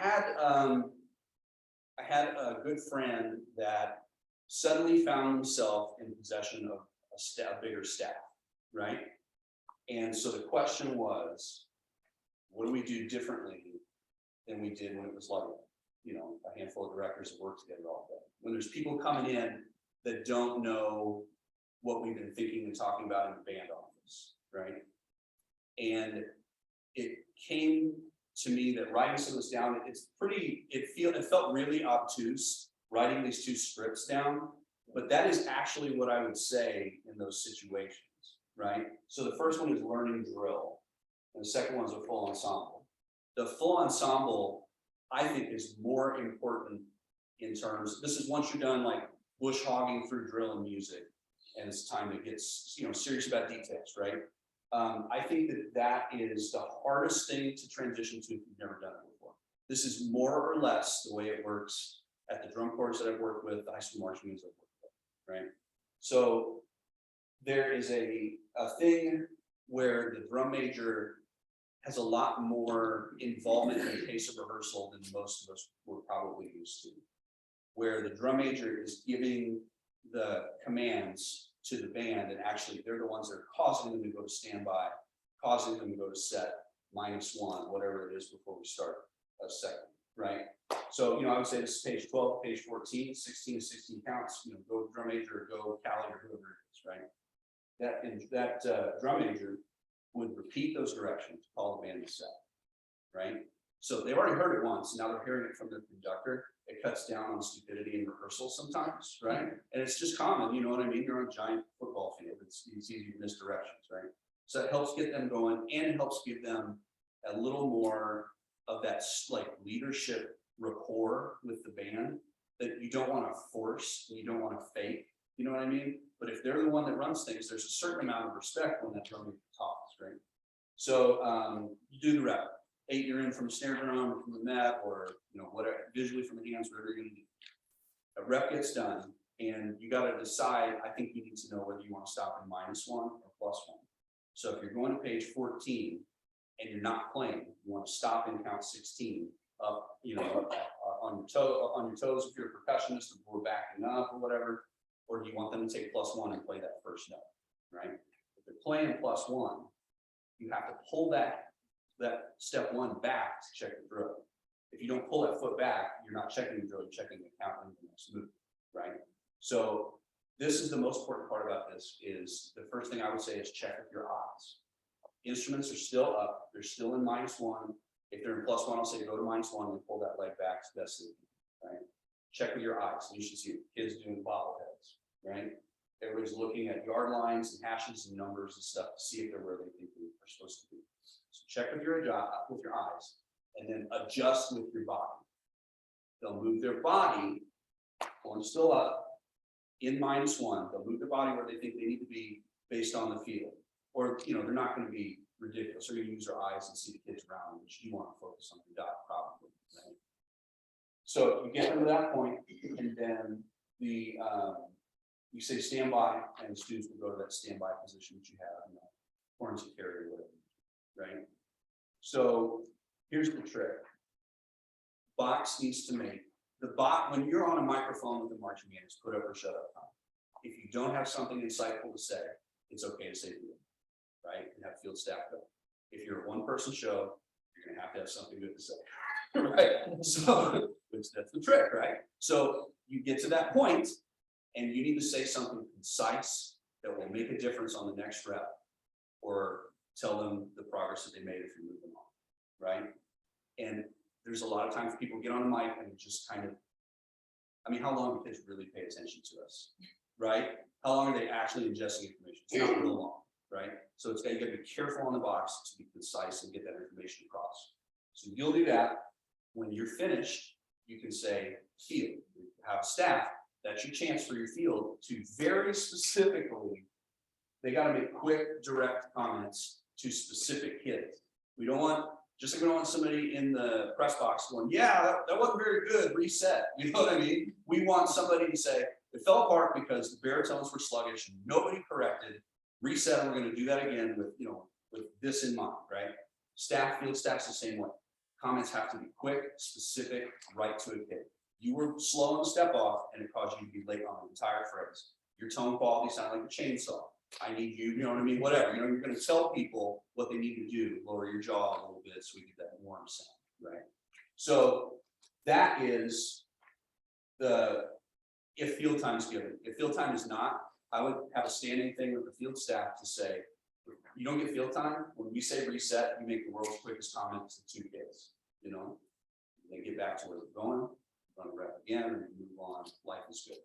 [SPEAKER 2] had a good friend that suddenly found himself in possession of a bigger staff, right? And so the question was, what do we do differently than we did when it was like, you know, a handful of directors that work together all day? When there's people coming in that don't know what we've been thinking and talking about in the band office, right? And it came to me that writing some of this down, it felt really obtuse writing these 2 scripts down, but that is actually what I would say in those situations, right? So the first one is learning drill, and the second one is a full ensemble. The full ensemble, I think, is more important in terms, this is once you're done like bush hogging through drill and music, and it's time to get, you know, serious about details, right? I think that is the hardest thing to transition to if you've never done it before. This is more or less the way it works at the drum corps that I've worked with, the high school marching bands I've worked with, right? So there is a thing where the drum major has a lot more involvement in the pace of rehearsal than most of us were probably used to, where the drum major is giving the commands to the band, and actually they're the ones that are causing them to go to standby, causing them to go to set -1, whatever it is before we start a second, right? So, you know, I would say this is page 12, page 14, 16 to 16 counts, you know, go drum major, or go Cali, or whoever it is, right? That drum major would repeat those directions, call the band to set, right? So they've already heard it once, now they're hearing it from the conductor. It cuts down on stupidity in rehearsal sometimes, right? And it's just common, you know what I mean? You're on a giant football field, it's easy to miss directions, right? So it helps get them going, and it helps give them a little more of that like leadership rapport with the band that you don't want to force, and you don't want to fake, you know what I mean? But if they're the one that runs things, there's a certain amount of respect when that drum major talks, right? So you do the rep. 8 you're in from the snare drum or from the net or, whatever, visually from the hands, whatever you're gonna do. A rep gets done and you gotta decide, I think you need to know whether you wanna stop in -1 or +1. So if you're going to page 14 and you're not playing, you wanna stop and count 16 up, on your toes if you're a percussionist or backing up or whatever, or do you want them to take +1 and play that first note, right? If they're playing +1, you have to pull that step 1 back to check the drill. If you don't pull that foot back, you're not checking the drill, you're checking the count in the next move, right? So this is the most important part about this is the first thing I would say is check with your eyes. Instruments are still up, they're still in -1. If they're in +1, I'll say go to -1 and pull that leg back to the best thing, right? Check with your eyes. You should see kids doing bobbleheads, right? Everybody's looking at yard lines and hashes and numbers and stuff to see if they're where they think they're supposed to be. So check with your eyes and then adjust with your body. They'll move their body, one still up, in -1. They'll move their body where they think they need to be based on the field. Or, they're not going to be ridiculous. They're going to use their eyes and see the kids around them, which you want to focus on your dot probably. Right? So you get them to that point, and then you say stand by, and the students will go to that standby position that you have, horns to carry or whatever, right? So here's the trick. Box needs to make when you're on a microphone with the marching band, it's put up or shut up time. If you don't have something insightful to say, it's okay to say field, right? And have field staff go. If you're a one-person show, you're gonna have to have something good to say, right? So that's the trick, right? So you get to that point, and you need to say something concise that will make a difference on the next rep, or tell them the progress that they made if you're moving on, right? And there's a lot of times people get on the mic and just kind of, how long do kids really pay attention to us, right? How long are they actually ingesting information? It's not real long, right? So you gotta be careful on the box to be concise and get that information across. So you'll do that. When you're finished, you can say field. You have staff. That's your chance for your field to very specifically, they got to make quick, direct comments to specific kids. We don't want, just like we don't want somebody in the press box going, yeah, that wasn't very good, reset. You know what I mean? We want somebody to say, it fell apart because the baritones were sluggish, and nobody corrected, reset, and we're going to do that again with this in mind, right? Field staff's the same way. Comments have to be quick, specific, right to a kid. You were slow on the step off and it caused you to be late on the entire phrase. Your tone quality sounded like a chainsaw. I need you, whatever. You're going to tell people what they need to do, lower your jaw a little bit so we get that warm sound, right? So that is if field time is given. If field time is not, I would have a standing thing with the field staff to say, you don't get field time. When we say reset, you make the world's quickest comment to 2 kids, they get back to where they're going. Run a rep again and move on. Life is good.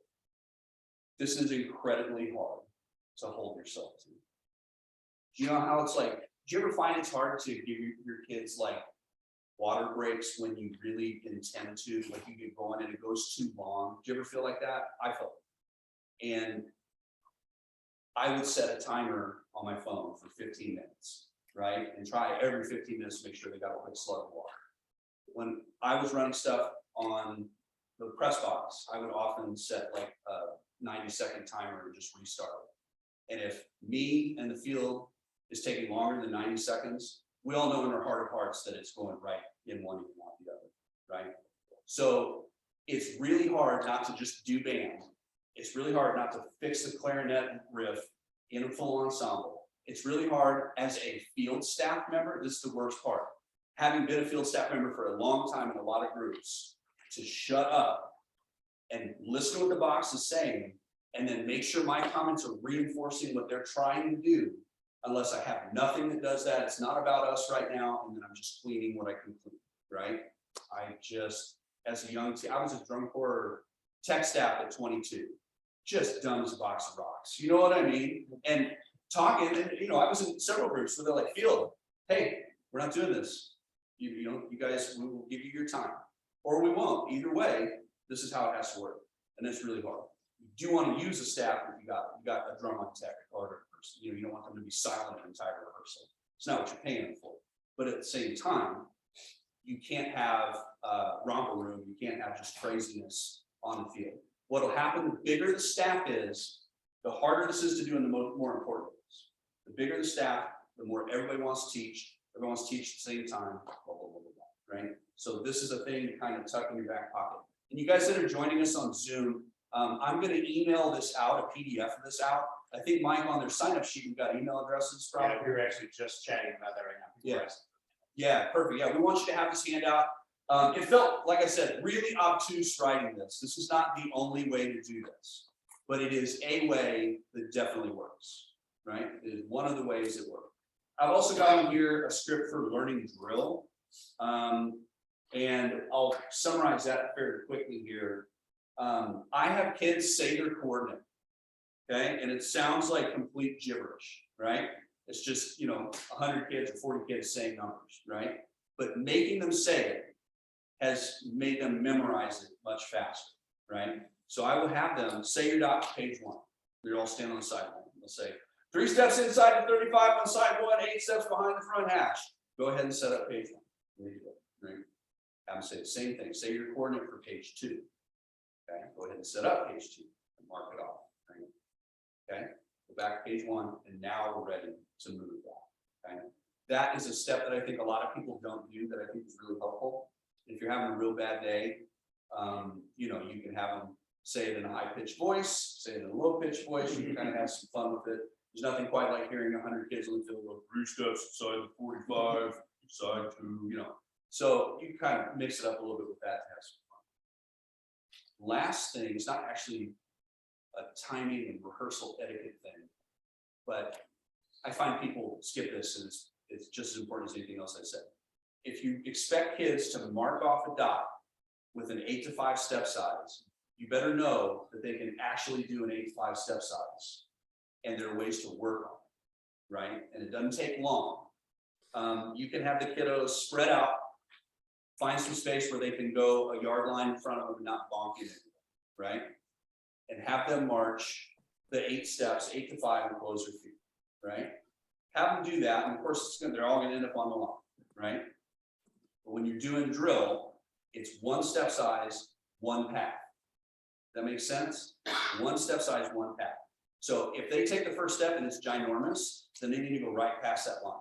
[SPEAKER 2] This is incredibly hard to hold yourself to. Do you know how it's like? Do you ever find it's hard to give your kids like water breaks when you really intend to? Like you get going and it goes too long. Do you ever feel like that? I felt it. And I would set a timer on my phone for 15 minutes, right? And try every 15 minutes to make sure they got a quick slug of water. When I was running stuff on the press box, I would often set like a 90-second timer and just restart it. And if me and the field is taking longer than 90 seconds, we all know in our heart of hearts that it's going right in one and not the other, right? So it's really hard not to just do band. It's really hard not to fix the clarinet riff in a full ensemble. It's really hard as a field staff member. This is the worst part. Having been a field staff member for a long time in a lot of groups, to shut up and listen to what the box is saying, and then make sure my comments are reinforcing what they're trying to do, unless I have nothing that does that. It's not about us right now, and then I'm just cleaning what I can clean, right? As a young teen, I was a drum corps tech staff at 22, just dumb as a box of rocks. You know what I mean? And talking, and I was in several groups where they're like, field, hey, we're not doing this. You guys, we will give you your time. Or we won't. Either way, this is how it has to work. And it's really hard. You do want to use a staff if you got a drum on tech or a person. You don't want them to be silent the entire rehearsal. It's not what you're paying them for. But at the same time, you can't have romper room, you can't have just craziness on the field. What'll happen, the bigger the staff is, the harder this is to do and the more important it is. The bigger the staff, the more everybody wants to teach, everyone wants to teach at the same time, blah, blah, blah, blah, blah, right? So this is a thing to kind of tuck in your back pocket. And you guys that are joining us on Zoom, I'm gonna email this out, a PDF of this out. I think Mike, on their sign up sheet, we've got email addresses from.
[SPEAKER 6] Yeah, we were actually just chatting about that right now.
[SPEAKER 2] Yes. Yeah, perfect. Yeah, we want you to have this handout. It felt, like I said, really obtuse writing this. This is not the only way to do this, but it is a way that definitely works, right? It is one of the ways it works. I've also got in here a script for learning drill. And I'll summarize that fairly quickly here. I have kids say their coordinate, okay? And it sounds like complete gibberish, right? It's just, 100 kids or 40 kids saying numbers, right? But making them say it has made them memorize it much faster, right? So I will have them say your dot to page 1. They're all standing on the sideline. They'll say 3 steps inside the 35 on side 1, 8 steps behind the front hash. Go ahead and set up page 1. Right? Have them say the same thing. Say your coordinate for page 2. Okay, go ahead and set up page 2 and mark it off. Right? Okay, go back to page 1, and now we're ready to move that. Okay, that is a step that I think a lot of people don't do that I think is really helpful. If you're having a real bad day, you can have them say it in a high-pitched voice, say it in a low-pitched voice. You can kind of have some fun with it. There's nothing quite like hearing 100 kids on the field go 3 steps inside the 45, side 2, So you kind of mix it up a little bit with that to have some fun. Last thing, it's not actually a timing and rehearsal etiquette thing, but I find people skip this, and it's just as important as anything else I said. If you expect kids to mark off a dot with an 8 to 5 step size, you better know that they can actually do an 8 to 5 step size, and there are ways to work on it, right? And it doesn't take long. You can have the kiddos spread out, find some space where they can go a yard line in front of them and not bonk it, right? And have them march the 8 steps, 8 to 5, and close their feet, right? Have them do that, and of course, they're all going to end up on the line, right? But when you're doing drill, it's 1 step size, 1 path. That makes sense? 1 step size, 1 path. So if they take the first step and it's ginormous, then they need to go right past that line.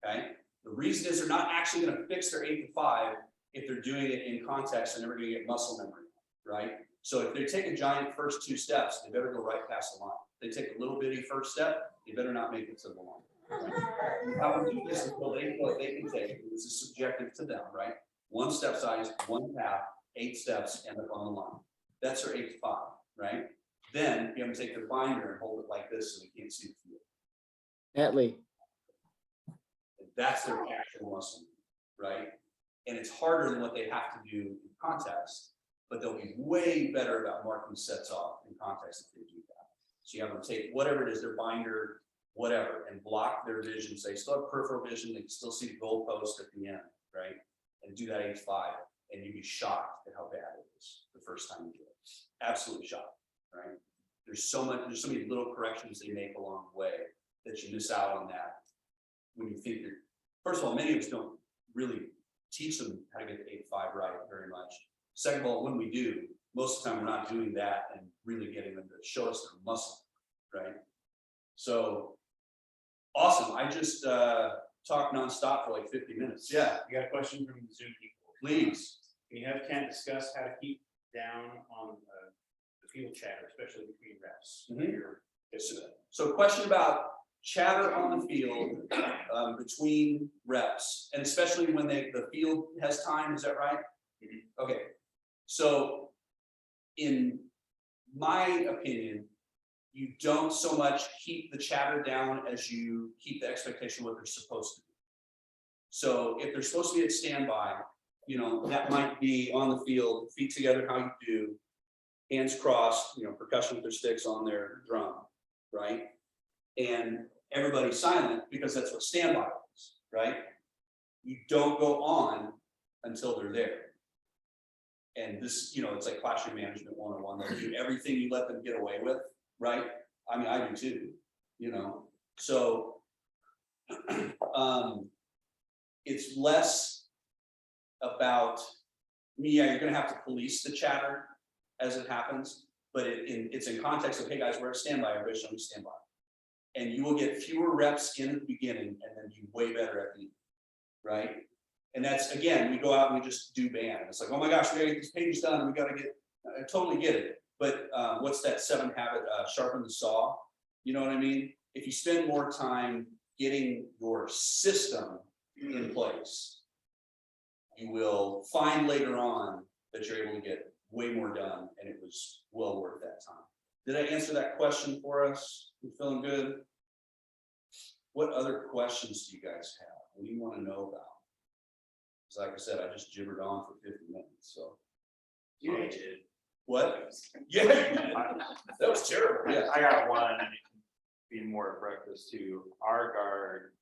[SPEAKER 2] Okay? The reason is they're not actually going to fix their 8 to 5 if they're doing it in context and never going to get muscle memory, right? So if they take a giant first 2 steps, they better go right past the line. If they take a little bitty first step, they better not make it to the line. Right? How we do this until they feel like they can take it. This is subjective to them, right? 1 step size, 1 path, 8 steps, end up on the line. That's their 8 to 5, right? Then you have to take their binder and hold it like this so they can't see the field.
[SPEAKER 5] Atlee.
[SPEAKER 2] And that's their actual muscle, right? And it's harder than what they have to do in context, but they'll be way better about marking sets off in context if they do that. So you have them take whatever it is, their binder, whatever, and block their vision. So they still have peripheral vision, they can still see the goalpost at the end, right? And do that 8 to 5, and you'd be shocked at how bad it is the first time you do it. Absolutely shocked, right? There's so many little corrections they make along the way that you miss out on that when you think you're, first of all, many of us don't really teach them how to get the 8 to 5 right very much. Second of all, when we do, most of the time we're not doing that and really getting them to show us their muscle, right? So awesome. I just talked nonstop for like 50 minutes. Yeah,
[SPEAKER 6] You got a question from the Zoom people?
[SPEAKER 2] please.
[SPEAKER 6] Can you have Kent discuss how to keep down on the field chatter, especially between reps?
[SPEAKER 2] Mhm. So question about chatter on the field between reps, and especially when the field has time, is that right?
[SPEAKER 6] Mhm.
[SPEAKER 2] Okay, so in my opinion, you don't so much keep the chatter down as you keep the expectation of what they're supposed to be. So if they're supposed to be at standby, that might be on the field, feet together, how you do, hands crossed, percussion with their sticks on their drum, right? And everybody's silent because that's what standby is, right? You don't go on until they're there. And this, it's like classroom management 101. They do everything you let them get away with, right? I mean, I do too, So it's less about, yeah, you're gonna have to police the chatter as it happens, but it's in context of, hey guys, we're at standby, everybody show me standby. And you will get fewer reps in at the beginning and then be way better at the end, right? And that's, again, we go out and we just do band. It's like, oh my gosh, we gotta get these pages done, and we gotta get, I totally get it. But what's that 7 habit, sharpen the saw? You know what I mean? If you spend more time getting your system in place, you will find later on that you're able to get way more done, and it was well worth that time. Did I answer that question for us? You feeling good? What other questions do you guys have? What do you want to know about? Because like I said, I just gibbered on for 50 minutes, so.
[SPEAKER 4] You did.
[SPEAKER 2] What? Yeah, you did. That was terrible, yeah.
[SPEAKER 9] I got one, and it can be more of breakfast too. Our guard,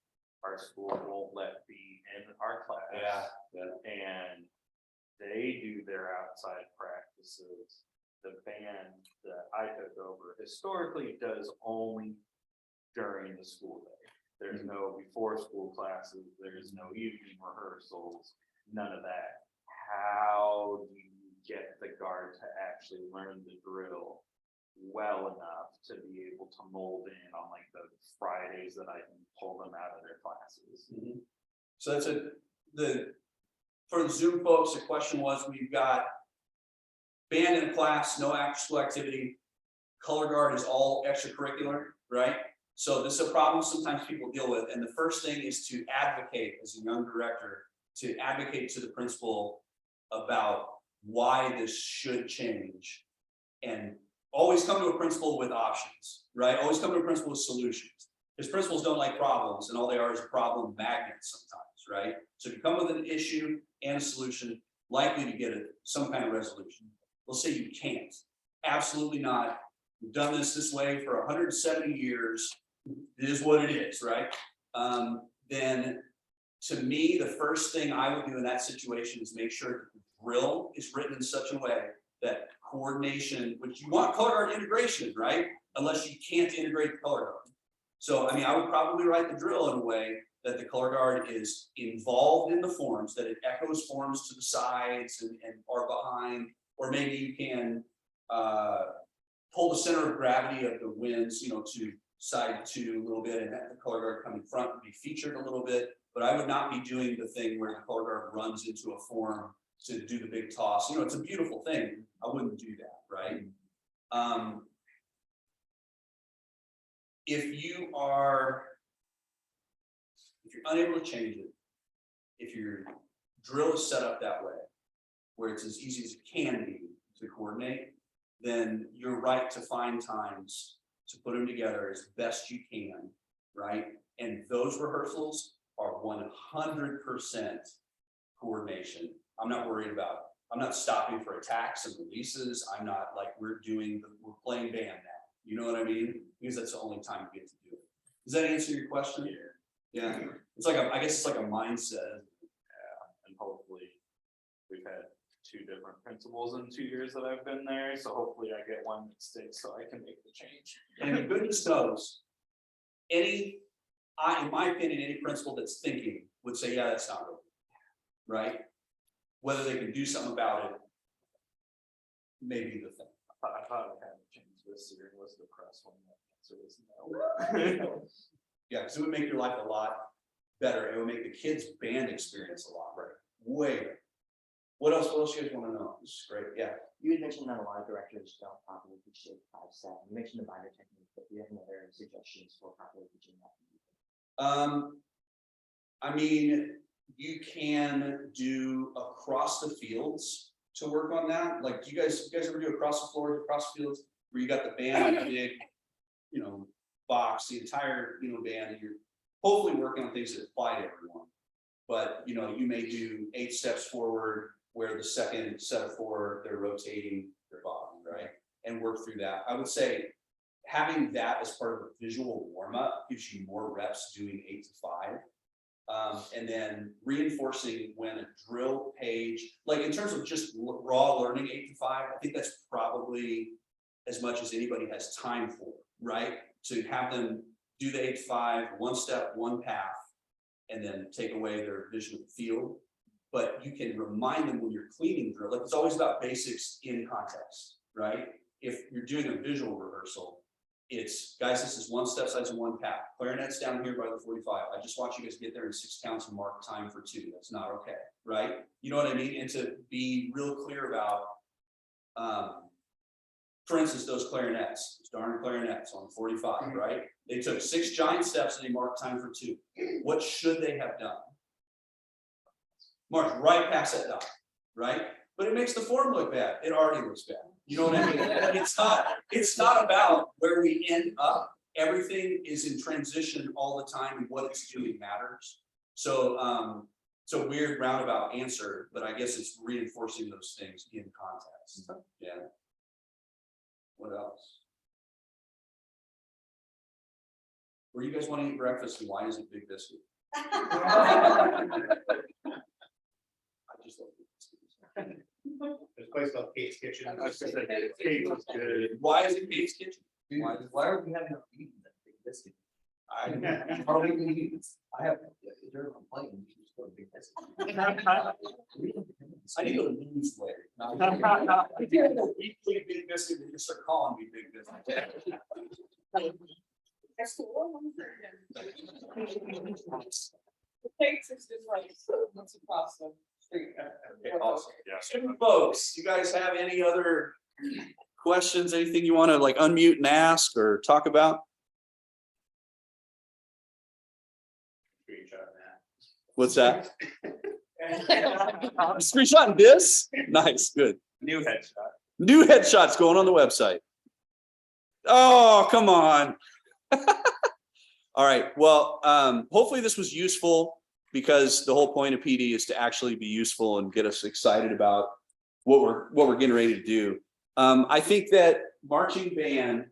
[SPEAKER 9] our school won't let be in our class. And they do their outside practices. The band that I took over historically does only during the school day. There's no before school classes, there's no evening rehearsals, none of that. How do you get the guard to actually learn the drill well enough to be able to mold in on like the Fridays that I can pull them out of their classes?
[SPEAKER 2] So that's for the Zoom folks, the question was, we've got band in a class, no after school activity. Color guard is all extracurricular, right? So this is a problem sometimes people deal with. And the first thing is to advocate, as a young director, to advocate to the principal about why this should change. And always come to a principal with options, right? Always come to a principal with solutions. Because principals don't like problems, and all they are is problem magnets sometimes, right? So if you come with an issue and a solution, likely to get some kind of resolution. We'll say you can't. Absolutely not. We've done this way for 170 years. It is what it is, right? Then to me, the first thing I would do in that situation is make sure that the drill is written in such a way that coordination, which you want color guard integration, right? Unless you can't integrate the color guard. So, I mean, I would probably write the drill in a way that the color guard is involved in the forms, that it echoes forms to the sides and are behind, or maybe you can pull the center of gravity of the winds, you know, to side 2 a little bit, and have the color guard come in front and be featured a little bit. But I would not be doing the thing where the color guard runs into a form to do the big toss. You know, it's a beautiful thing. I wouldn't do that, right? If you're unable to change it, if your drill is set up that way, where it's as easy as it can be to coordinate, then you're right to find times to put them together as best you can, right? And those rehearsals are 100% coordination. I'm not worried about, I'm not stopping for attacks and releases. I'm not like, we're playing band now. You know what I mean? Because that's the only time you get to do it. Does that answer your question? Yeah. It's like, I guess it's like a mindset.
[SPEAKER 9] Yeah, and hopefully we've had 2 different principals in 2 years that I've been there. So hopefully I get one that sticks so I can make the change.
[SPEAKER 2] And goodness knows, in my opinion, any principal that's thinking would say, yeah, that's not right. Right? Whether they can do something about it may be the thing.
[SPEAKER 9] I thought I had to change this year. Was the press one? The answer was no.
[SPEAKER 2] Yeah, because it would make your life a lot better. It would make the kids' band experience a lot better. Way better. What else you guys want to know? This is great. Yeah.
[SPEAKER 10] You had mentioned that a lot of directors don't properly teach the 5-7. You mentioned the binder technique, but do you have any other suggestions for properly teaching that?
[SPEAKER 2] I mean, you can do across the fields to work on that. Like, you guys ever do across the floors, across the fields, where you got the band, the big, you know, box, the entire, you know, band, and you're hopefully working on things that apply to everyone. But, you know, you may do 8 steps forward, where the second set of 4, they're rotating their body, right? And work through that. I would say having that as part of a visual warm-up gives you more reps doing 8 to 5. And then reinforcing when a drill page, like in terms of just raw learning 8 to 5, I think that's probably as much as anybody has time for, right? To have them do the 8 to 5, 1 step, 1 path, and then take away their vision of the field. But you can remind them when you're cleaning drill, like it's always about basics in context, right? If you're doing a visual rehearsal, it's, guys, this is 1 step size and 1 tap. Clarinet's down here by the 45. I just want you guys to get there in 6 counts and mark time for 2. That's not okay, right? You know what I mean? And to be real clear about, for instance, those clarinets, those darn clarinets on 45, right? They took 6 giant steps and they marked time for 2. What should they have done? March right past that dot, right? But it makes the form look bad. It already looks bad. You know what I mean? It's not about where we end up. Everything is in transition all the time, and what it's doing matters. So it's a weird roundabout answer, but I guess it's reinforcing those things in context. Yeah. What else? Where you guys want to eat breakfast, and why is it Big Biscuit? I just love Big Biscuit.
[SPEAKER 6] There's a place called Kate's Kitchen.
[SPEAKER 2] Why is it Kate's Kitchen?
[SPEAKER 10] Why are we having a meeting that Big Biscuit?
[SPEAKER 2] I
[SPEAKER 10] have, if they're complaining, you just go to Big Biscuit.
[SPEAKER 2] I need to lose weight. If you have a weekly Big Biscuit, you just start calling me Big Biscuit.
[SPEAKER 3] That's the one. The cakes is just like, what's across the street.
[SPEAKER 2] Okay, awesome. Student folks, you guys have any other questions, anything you want to like unmute and ask or talk about?
[SPEAKER 6] Screenshot that.
[SPEAKER 2] What's that? Screenshotting this? Nice, good.
[SPEAKER 9] New headshot.
[SPEAKER 2] New headshots going on the website. Oh, come on. All right, well, hopefully this was useful, because the whole point of PD is to actually be useful and get us excited about what we're getting ready to do. I think that marching band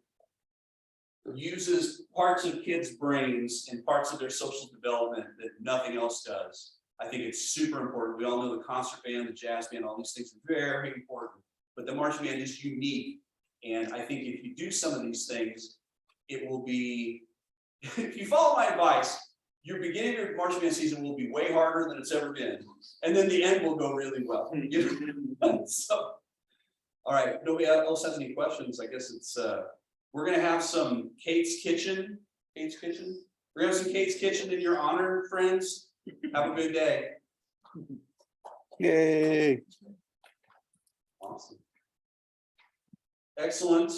[SPEAKER 2] uses parts of kids' brains and parts of their social development that nothing else does. I think it's super important. We all know the concert band, the jazz band, all these things are very important, but the marching band is unique. And I think if you do some of these things, it will be, if you follow my advice, your beginning of your marching band season will be way harder than it's ever been. And then the end will go really well. So, all right, nobody else has any questions? I guess it's, we're gonna have some Kate's Kitchen. Kate's Kitchen? We're gonna have some Kate's Kitchen in your honor, friends. Have a good day. Yay. Awesome. Excellent.